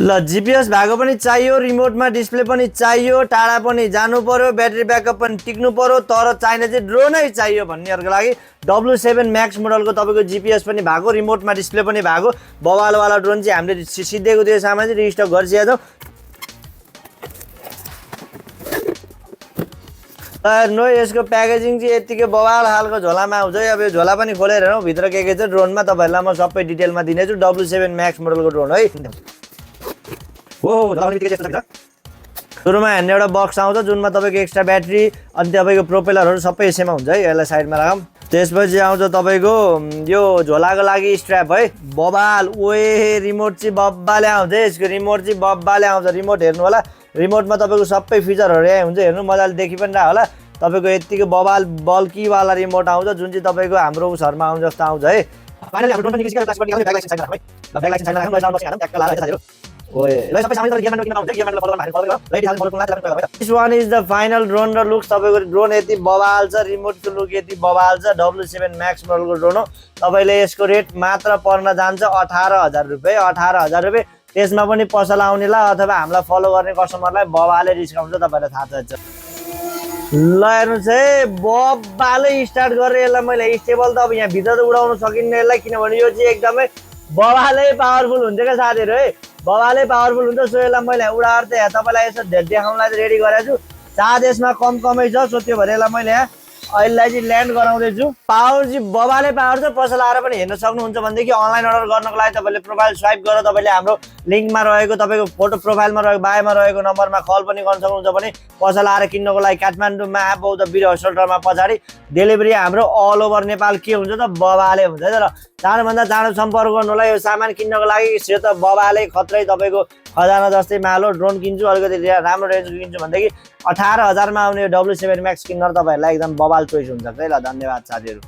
ल जिपिएस भएको पनि चाहियो, रिमोटमा डिस्प्ले पनि चाहियो, टाढा पनि जानु पर्यो, ब्याट्री ब्याकअप पनि टिक्नु पर्यो, तर चाहिने चाहिँ ड्रोनै चाहियो भन्नेहरूको लागि W7 म्याक्स मोडलको तपाईँको जिपिएस पनि भएको, रिमोटमा डिस्प्ले पनि भएको बवालवाला ड्रोन चाहिँ हामीले सिद्धिएको त्यो सामान चाहिँ रिस्टक गरिसकेका छौँ। हेर्नु यसको प्याकेजिङ चाहिँ यतिकै बवाल खालको झोलामा आउँछ। अब यो झोला पनि खोलेर हेरौँ भित्र के छ ड्रोनमा, तपाईँहरूलाई म सबै डिटेलमा दिनेछु। W7 म्याक्स मोडलको ड्रोन है। सुरुमा हेर्ने एउटा बक्स आउँछ जुनमा तपाईँको एक्स्ट्रा ब्याट्री अनि तपाईँको प्रोपेलरहरू सबै यसैमा हुन्छ है। यसलाई साइडमा राखौँ। त्यसपछि आउँछ तपाईँको यो झोलाको लागि स्ट्र्याप है, बबाल। ओए रिमोट चाहिँ बब्बाले आउँछ, यसको रिमोट चाहिँ बब्बाले आउँछ। रिमोट हेर्नु होला, रिमोटमा तपाईँको सबै फिचरहरू यहाँ हुन्छ, हेर्नु मजाले देखि पनि रह होला। तपाईँको यतिको बबाल बल्कीवाला रिमोट आउँछ जुन चाहिँ तपाईँको हाम्रो उसहरूमा आउँछ जस्तो आउँछ है। This one is the final drone र लुक्स। तपाईँको ड्रोन यति बवाल छ, रिमोटको लुक यति बवाल छ। W7 म्याक्स मोडलको ड्रोन हो। तपाईँले यसको रेट मात्र पर्न जान्छ 18,000 रुपियाँ। 18,000 रुपियाँ। त्यसमा पनि पसल आउनेलाई अथवा हामीलाई फलो गर्ने कस्टमरलाई बवाले डिस्काउन्ट छ, तपाईँलाई थाहा छ। ल हेर्नुहोस् है, बब्बाले स्टार्ट गरेर यसलाई मैले स्टेबल त अब यहाँ भित्र त उडाउन सकिन्न यसलाई, किनभने यो चाहिँ एकदमै बवालै पावरफुल हुन्छ क्या साथीहरू है, बवालै पावरफुल हुन्छ। सो यसलाई मैले उडाएर त यहाँ तपाईँलाई यसो देखाउनलाई रेडी गरेको छु। चार्ज यसमा कमै छ, सो त्यो भएर यसलाई मैले यहाँ अहिलेलाई चाहिँ ल्यान्ड गराउँदैछु। पावर चाहिँ बबाले पावर छ। पसल आएर पनि हेर्न सक्नुहुन्छ भनेदेखि अनलाइन अर्डर गर्नको लागि तपाईँले प्रोफाइल स्वाइप गरेर तपाईँले हाम्रो लिङ्कमा रहेको तपाईँको फोटो प्रोफाइलमा रहेको बायोमा रहेको नम्बरमा कल पनि गर्न सक्नुहुन्छ भने पसल आएर किन्नको लागि काठमाडौँमा बौद्ध बिरुवा सेल्टरमा पछाडि डेलिभरी हाम्रो अल ओभर नेपाल के हुन्छ त बबाले हुन्छ है। तर चाँडोभन्दा चाँडो सम्पर्क गर्नु होला। यो सामान किन्नको लागि यो त बबाले खत्रै तपाईँको खजाना जस्तै माल हो। ड्रोन किन्छु अलिकति राम्रो रेन्जको किन्छु भनेदेखि 18,000 मा आउने W7 म्याक्स किन्नर तपाईँहरूलाई एकदम बबाल चोइस हुन्छ है। ल धन्यवाद साथीहरू।